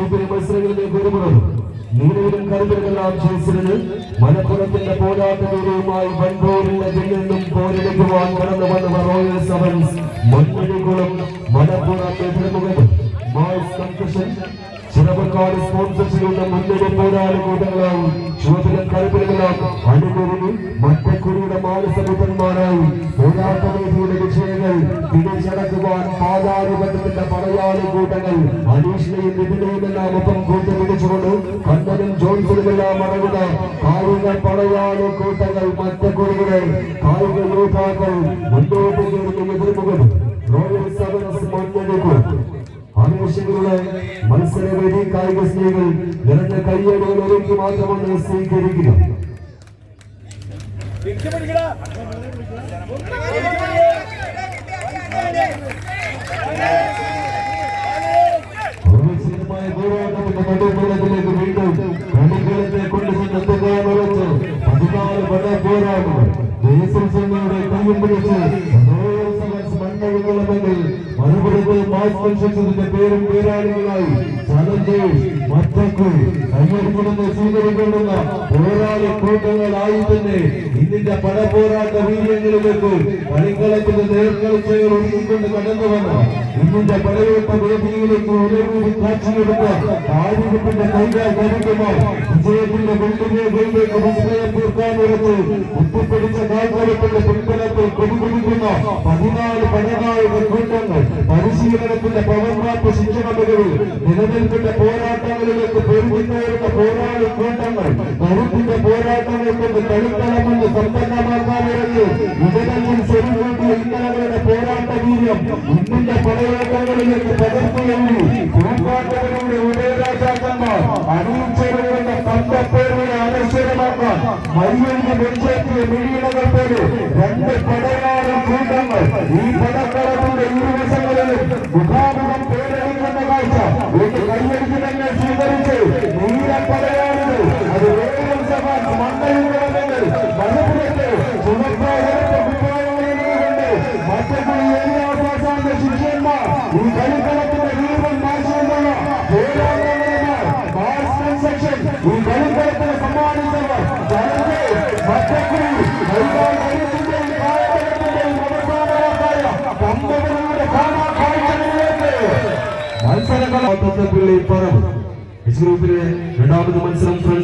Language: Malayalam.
ഗ്രൂപ്പിലെ മത്സരങ്ങളിലേക്ക് ഒരുപുറം നീലയിലും കരുതലുകളാം ചേർച്ചിരുന്ന് മലപ്പുറത്തിന്റെ പോരാട്ടവീരവുമായി വൻപോരിന്റെ നിന്നും പോരെടുക്കുവാൻ കടന്നു വന്ന റോയൽ സെവൻസ് മണ്ണടികുളം മലപ്പുറം എതിർമുഖം മാസ് കൺകഷൻ ചിറവക്കാട് സ്പോൺസർഷിലുള്ള മുന്നണി പോരാളി കൂട്ടങ്ങളായി ചുവപ്പിലും കരുതലുകളാം അണികുരുങ്ങി മറ്റക്കുടിയുടെ മാനസപുത്രന്മാരായി പോരാട്ടവേദിയുടെ വിജയങ്ങൾ തിരിച്ചടക്കുവാൻ പാതാരിപഥത്തിന്റെ പടയാളി കൂട്ടങ്ങൾ അനീഷിനെയും നിതിനെയുമെല്ലാം ഒപ്പം കൂട്ടുപിടിച്ചുകൊണ്ട് കണ്ണനും ജോൺസണുമെല്ലാം അടങ്ങുന്ന കായിക പടയാളി കൂട്ടങ്ങൾ മറ്റക്കുടിയുടെ കായിക യോദ്ധാക്കൾ മുന്നോട്ട് കയറുന്ന എതിർമുഖം റോയൽ സെവൻസ് മണ്ണടികുളം ആവേശങ്ങളുടെ മത്സരവേദി കായിക സ്നേഹികൾ നിറഞ്ഞ കയ്യടികൾ ഒരുക്കി മാത്രമാണ് സ്വീകരിക്കുക. പോരാട്ടത്തിന്റെ നടുമുള്ളതിലേക്ക് വീണ്ടും കളികളത്തെ കൊണ്ടുചെന്നെത്തുവാനുറച്ച് 14 പട പോരാട്ടങ്ങൾ ദേശങ്ങളുടെ കയ്യും പിടിച്ച് മണ്ണടികുളമെങ്കിൽ മറുപടികൾ മാസ് കൺസ്ട്രക്ഷന്റെ പേരും പേരാളികളായി ചലഞ്ചേഴ്സ് മറ്റക്കുഴി കയ്യടിക്കുന്നത് സ്വീകരിക്കേണ്ടുന്ന പോരാളി കൂട്ടങ്ങളായി തന്നെ ഇതിന്റെ പല പോരാട്ട വീര്യങ്ങളിലേക്ക് കളിക്കളത്തിന്റെ നേർക്കളിച്ചകൾ ഒരുക്കിക്കൊണ്ട് കടന്നു വന്ന ഇതിന്റെ പടയോട്ട വേദിയിലേക്ക് ഉലകൂടി കാഴ്ചയെടുത്ത ആരോഗ്യത്തിന്റെ കൈകാൽ ധരിക്കുമ്പോൾ വിജയത്തിന്റെ വെള്ളിലേക്ക് വിസ്മയം തീർക്കാനുറച്ച് കുത്തിപ്പിടിച്ച കാൽക്കളത്തിന്റെ പിൻബലത്തിൽ കൊടിപിടിക്കുന്ന 14 പടനായക കൂട്ടങ്ങൾ പരിശീലനത്തിന്റെ പവർമാറ്റ ശിക്ഷണ മികവിൽ നിലനിൽക്കുന്ന പോരാട്ടങ്ങളിലേക്ക് പെരുകുന്നവരുടെ പോരാളി കൂട്ടങ്ങൾ കരുത്തിന്റെ പോരാട്ടങ്ങൾ കൊണ്ട് കളിക്കളമെന്ന് സമ്പന്നമാക്കാനിറങ്ങി വിജയങ്ങളിൽ ചെറുകൂട്ടിയ ഇന്നലകളുടെ പോരാട്ട വീര്യം ഇന്നിന്റെ പടയോട്ടങ്ങളിലേക്ക് പകർത്തുകയും പൂമ്പാറ്റകളുടെ ഉദയരാജാക്കന്മാർ അണിയിച്ചെറുകളുടെ പന്തപ്പേരുടെ അനശ്വരമാക്കാൻ മയ്യലിന് വെച്ചേറ്റിയ മിഴിയിടകൾ പോലെ 2 പടയാളി കൂട്ടങ്ങൾ ഈ പടക്കളത്തിന്റെ ഇരുവശങ്ങളിലും മുഖാമുഖം പേരടിക്കുന്ന കാഴ്ച ഒരു കൈയടിക്കുന്നതിനെ സ്വീകരിച്ച് നീലപ്പടയാളികൾ അത് റോയൽ സെവൻസ് മണ്ണടികുളമെങ്കിൽ മലപ്പുറത്ത് ചുമപ്പായത്തെ കുപ്പായങ്ങളിലുകൊണ്ട് മറ്റക്കുടി ഏരിയാസാന്റെ ശിഷ്യന്മാർ ഈ കളിക്കളത്തിന്റെ വീരൻ മാർച്ചുകൊണ്ടുള്ള പോരാട്ടങ്ങളുമാർ മാസ് കൺസ്ട്രക്ഷൻ ഈ കളിക്കളത്തിന് സമ്മാനിച്ചവർ മറ്റക്കുടി കൈകാൽ കരുത്തിന്റെയും കായകത്തിന്റെയും അവസാനമായ കമ്പകളുടെ കാണാ കാഴ്ചകളിലേക്ക് മത്സരങ്ങൾ ഗ്രൂപ്പിലെ രണ്ടാമത് മത്സരം ഫ്രണ്ട്സ്